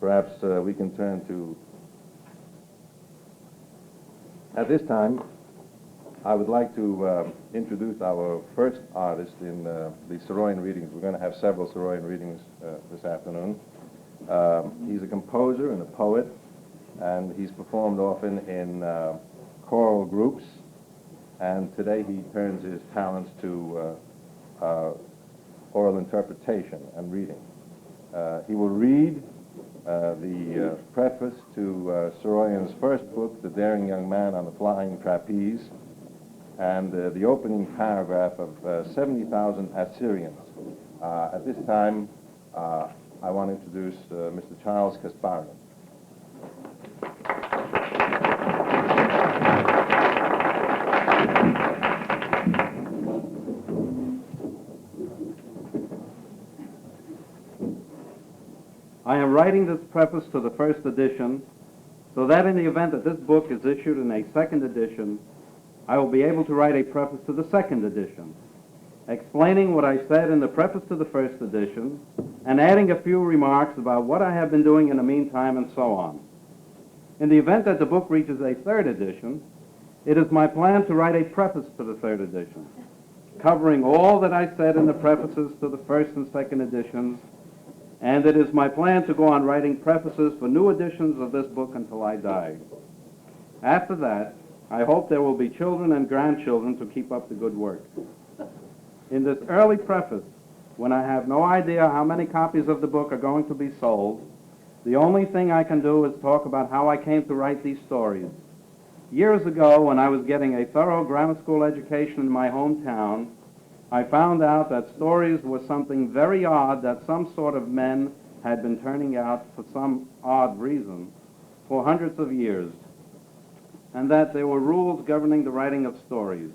perhaps we can turn to... At this time, I would like to introduce our first artist in the Saroyan readings. We're going to have several Saroyan readings this afternoon. He's a composer and a poet, and he's performed often in choral groups, and today he turns his talents to oral interpretation and reading. He will read the preface to Saroyan's first book, The Daring Young Man on the Flying Trapeze, and the opening paragraph of 70,000 Assyrians. At this time, I want to introduce Mr. Charles Kasbarian. I am writing this preface to the first edition so that in the event that this book is issued in a second edition, I will be able to write a preface to the second edition, explaining what I said in the preface to the first edition and adding a few remarks about what I have been doing in the meantime and so on. In the event that the book reaches a third edition, it is my plan to write a preface to the third edition, covering all that I said in the prefaces to the first and second editions, and it is my plan to go on writing prefaces for new editions of this book until I die. After that, I hope there will be children and grandchildren to keep up the good work. In this early preface, when I have no idea how many copies of the book are going to be sold, the only thing I can do is talk about how I came to write these stories. Years ago, when I was getting a thorough grammar school education in my hometown, I found out that stories were something very odd that some sort of men had been turning out for some odd reason for hundreds of years, and that there were rules governing the writing of stories.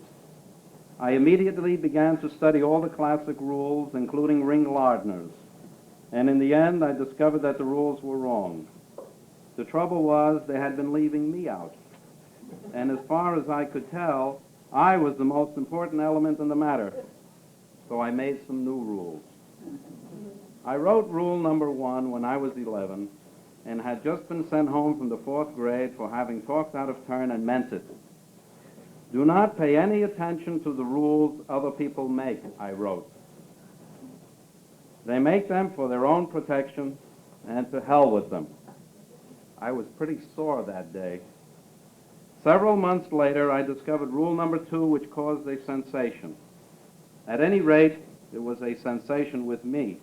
I immediately began to study all the classic rules, including Ring Lardner's, and in the end I discovered that the rules were wrong. The trouble was they had been leaving me out, and as far as I could tell, I was the most important element in the matter, so I made some new rules. I wrote rule number 1 when I was 11, and had just been sent home from the 4th grade for having talked out of turn and meant it. Do not pay any attention to the rules other people make, I wrote. They make them for their own protection, and to hell with them. I was pretty sore that day. Several months later, I discovered rule number 2, which caused a sensation. At any rate, it was a sensation with me.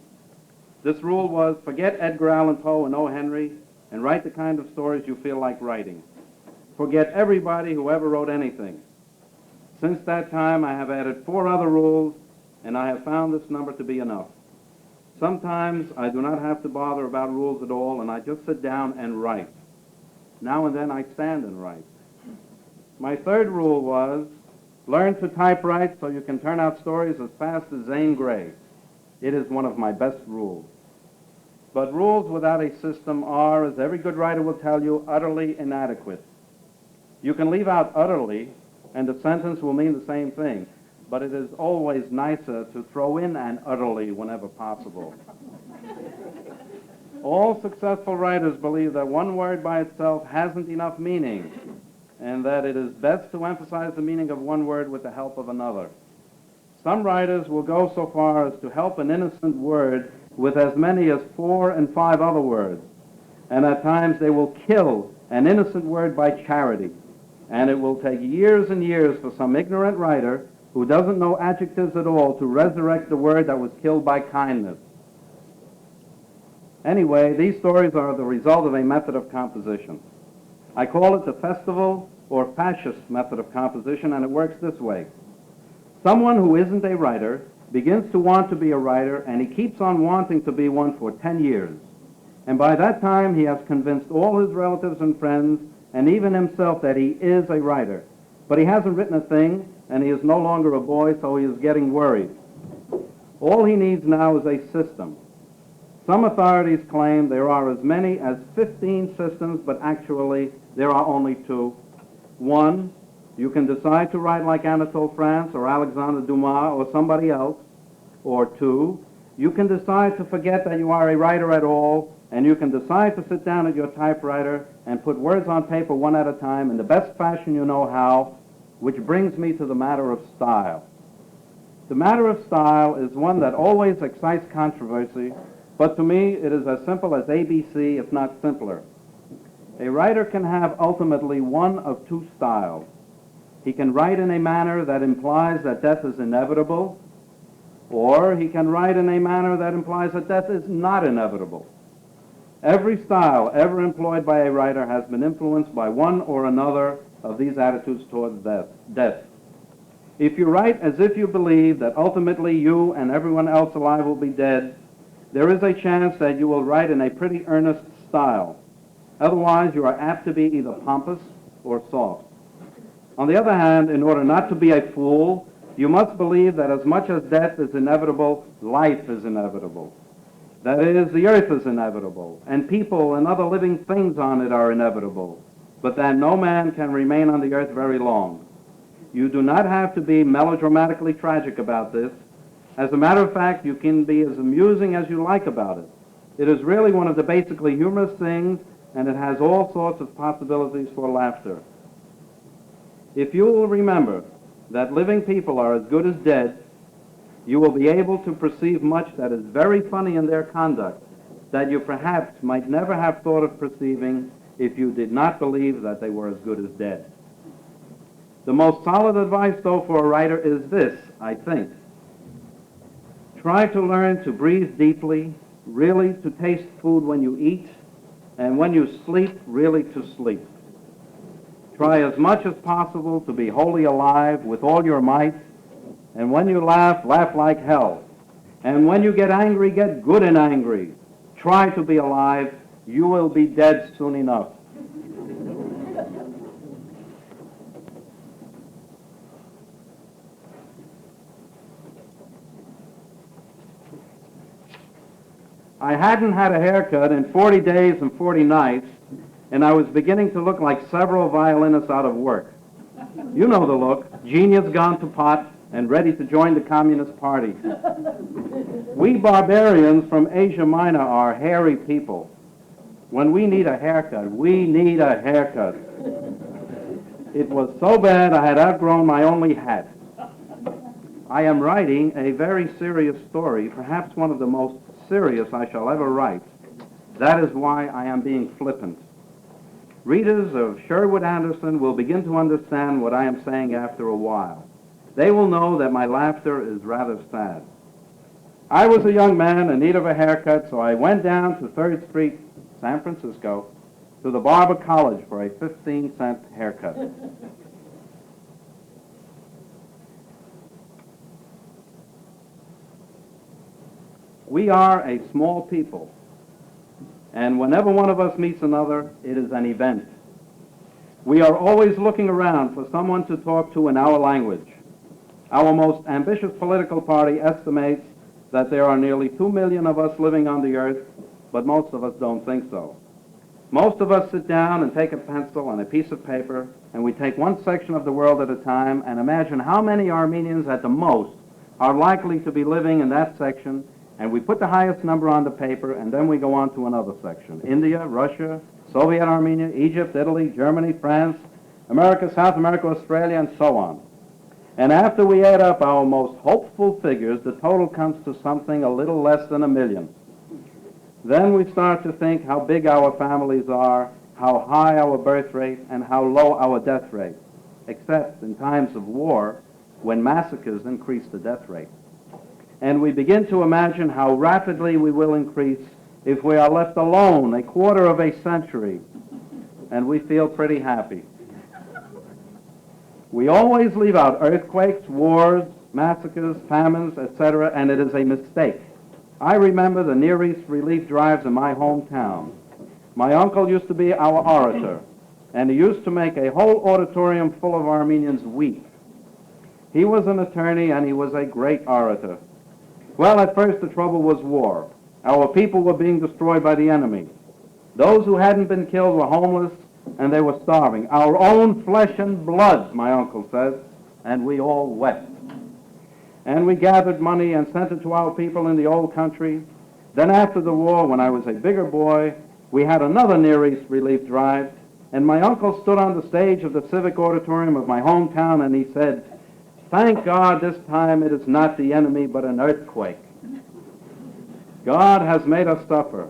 This rule was, forget Edgar Allan Poe and O. Henry and write the kind of stories you feel like writing. Forget everybody who ever wrote anything. Since that time, I have added 4 other rules, and I have found this number to be enough. Sometimes I do not have to bother about rules at all, and I just sit down and write. Now and then I stand and write. My third rule was, learn to typewrite so you can turn out stories as fast as Zane Grey. It is one of my best rules. But rules without a system are, as every good writer will tell you, utterly inadequate. You can leave out utterly, and the sentence will mean the same thing, but it is always nicer to throw in an utterly whenever possible. All successful writers believe that one word by itself hasn't enough meaning, and that it is best to emphasize the meaning of one word with the help of another. Some writers will go so far as to help an innocent word with as many as 4 and 5 other words, and at times they will kill an innocent word by charity, and it will take years and years for some ignorant writer who doesn't know adjectives at all to resurrect the word that was killed by kindness. Anyway, these stories are the result of a method of composition. I call it the festival or fascist method of composition, and it works this way. Someone who isn't a writer begins to want to be a writer, and he keeps on wanting to be one for 10 years. And by that time, he has convinced all his relatives and friends, and even himself, that he is a writer. But he hasn't written a thing, and he is no longer a boy, so he is getting worried. All he needs now is a system. Some authorities claim there are as many as 15 systems, but actually there are only 2. 1, you can decide to write like Anatole France or Alexandre Dumas or somebody else. Or 2, you can decide to forget that you are a writer at all and you can decide to sit down at your typewriter and put words on paper one at a time in the best fashion you know how, which brings me to the matter of style. The matter of style is one that always excites controversy, but to me it is as simple as ABC, if not simpler. A writer can have ultimately one of two styles. He can write in a manner that implies that death is inevitable, or he can write in a manner that implies that death is not inevitable. Every style ever employed by a writer has been influenced by one or another of these attitudes towards death. If you write as if you believe that ultimately you and everyone else alive will be dead, there is a chance that you will write in a pretty earnest style. Otherwise, you are apt to be either pompous or soft. On the other hand, in order not to be a fool, you must believe that as much as death is inevitable, life is inevitable. That is, the earth is inevitable, and people and other living things on it are inevitable, but that no man can remain on the earth very long. You do not have to be melodramatically tragic about this. As a matter of fact, you can be as amusing as you like about it. It is really one of the basically humorous things, and it has all sorts of possibilities for laughter. If you will remember that living people are as good as dead, you will be able to perceive much that is very funny in their conduct that you perhaps might never have thought of perceiving if you did not believe that they were as good as dead. The most solid advice, though, for a writer is this, I think. Try to learn to breathe deeply, really to taste food when you eat, and when you sleep, really to sleep. Try as much as possible to be wholly alive with all your might, and when you laugh, laugh like hell. And when you get angry, get good and angry. Try to be alive. You will be dead soon enough. I hadn't had a haircut in 40 days and 40 nights, and I was beginning to look like several violinists out of work. You know the look, genius gone to pot and ready to join the Communist Party. We barbarians from Asia Minor are hairy people. When we need a haircut, we need a haircut. It was so bad I had outgrown my only hat. I am writing a very serious story, perhaps one of the most serious I shall ever write. That is why I am being flippant. Readers of Sherwood Anderson will begin to understand what I am saying after a while. They will know that my laughter is rather sad. I was a young man in need of a haircut, so I went down to 3rd Street, San Francisco, to the Barber College for a 15-cent haircut. We are a small people, and whenever one of us meets another, it is an event. We are always looking around for someone to talk to in our language. Our most ambitious political party estimates that there are nearly 2 million of us living on the earth, but most of us don't think so. Most of us sit down and take a pencil and a piece of paper, and we take one section of the world at a time and imagine how many Armenians at the most are likely to be living in that section, and we put the highest number on the paper, and then we go on to another section. India, Russia, Soviet Armenia, Egypt, Italy, Germany, France, America, South America, Australia, and so on. And after we add up our most hopeful figures, the total comes to something a little less than 1 million. Then we start to think how big our families are, how high our birth rate, and how low our death rate, except in times of war, when massacres increase the death rate. And we begin to imagine how rapidly we will increase if we are left alone a quarter of a century, and we feel pretty happy. We always leave out earthquakes, wars, massacres, famines, etc., and it is a mistake. I remember the Near East relief drives in my hometown. My uncle used to be our orator, and he used to make a whole auditorium full of Armenians weep. He was an attorney, and he was a great orator. Well, at first the trouble was war. Our people were being destroyed by the enemy. Those who hadn't been killed were homeless, and they were starving. Our own flesh and blood, my uncle says, and we all wept. And we gathered money and sent it to our people in the old country, Then after the war, when I was a bigger boy, we had another Near East relief drive, and my uncle stood on the stage of the Civic Auditorium of my hometown, and he said, "Thank God this time it is not the enemy, but an earthquake. God has made us suffer.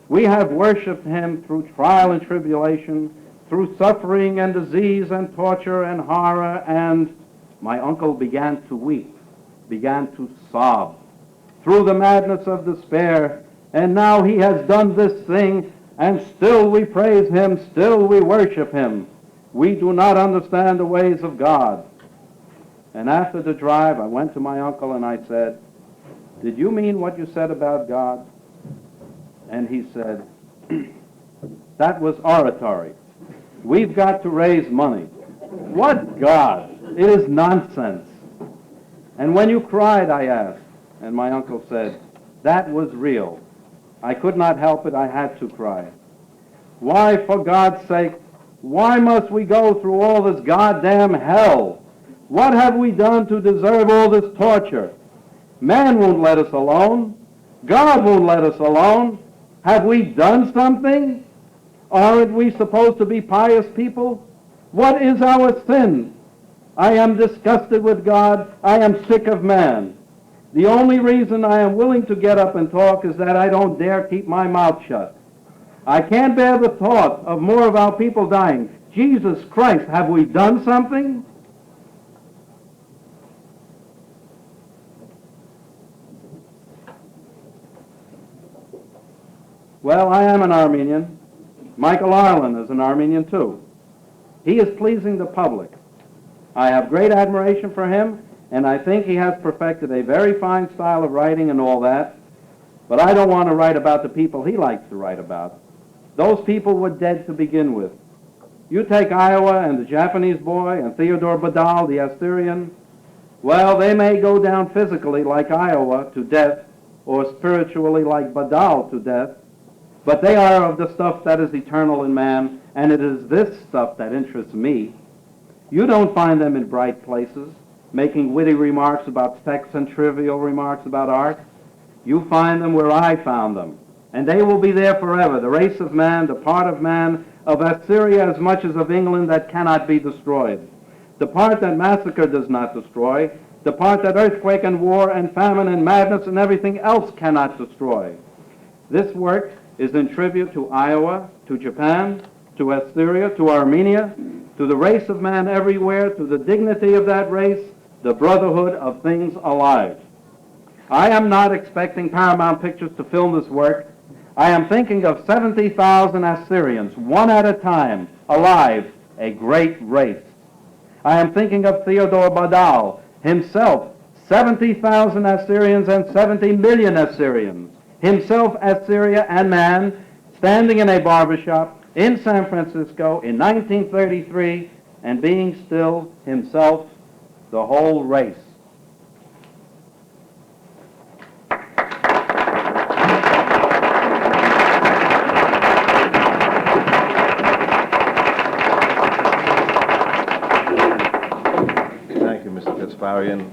We have worshiped him through trial and tribulation, through suffering and disease and torture and horror," and my uncle began to weep, began to sob, through the madness of despair, and now he has done this thing, and still we praise him, still we worship him. We do not understand the ways of God. And after the drive, I went to my uncle and I said, "Did you mean what you said about God?" And he said, "That was oratory. We've got to raise money." "What God? It is nonsense." "And when you cried," I asked, and my uncle said, "That was real. I could not help it. I had to cry." "Why, for God's sake, why must we go through all this goddamn hell? What have we done to deserve all this torture? Man won't let us alone. God won't let us alone. Have we done something? Aren't we supposed to be pious people? What is our sin? I am disgusted with God. I am sick of man. The only reason I am willing to get up and talk is that I don't dare keep my mouth shut. I can't bear the thought of more of our people dying. Jesus Christ, have we done something?" Well, I am an Armenian. Michael Arlen is an Armenian too. He is pleasing the public. I have great admiration for him, and I think he has perfected a very fine style of writing and all that, but I don't want to write about the people he likes to write about. Those people were dead to begin with. You take Iowa and the Japanese boy and Theodore Badal, the Assyrian. Well, they may go down physically like Iowa to death, or spiritually like Badal to death, but they are of the stuff that is eternal in man, and it is this stuff that interests me. You don't find them in bright places, making witty remarks about sex and trivial remarks about art. You find them where I found them, and they will be there forever, the race of man, the part of man, of Assyria as much as of England that cannot be destroyed, the part that massacre does not destroy, the part that earthquake and war and famine and madness and everything else cannot destroy. This work is in tribute to Iowa, to Japan, to Assyria, to Armenia, to the race of man everywhere, to the dignity of that race, the brotherhood of things alive. I am not expecting Paramount Pictures to film this work. I am thinking of 70,000 Assyrians, one at a time, alive, a great race. I am thinking of Theodore Badal, himself, 70,000 Assyrians and 70 million Assyrians, himself Assyria and man, standing in a barbershop in San Francisco in 1933 and being still himself the whole race. Thank you, Mr. Kasbarian.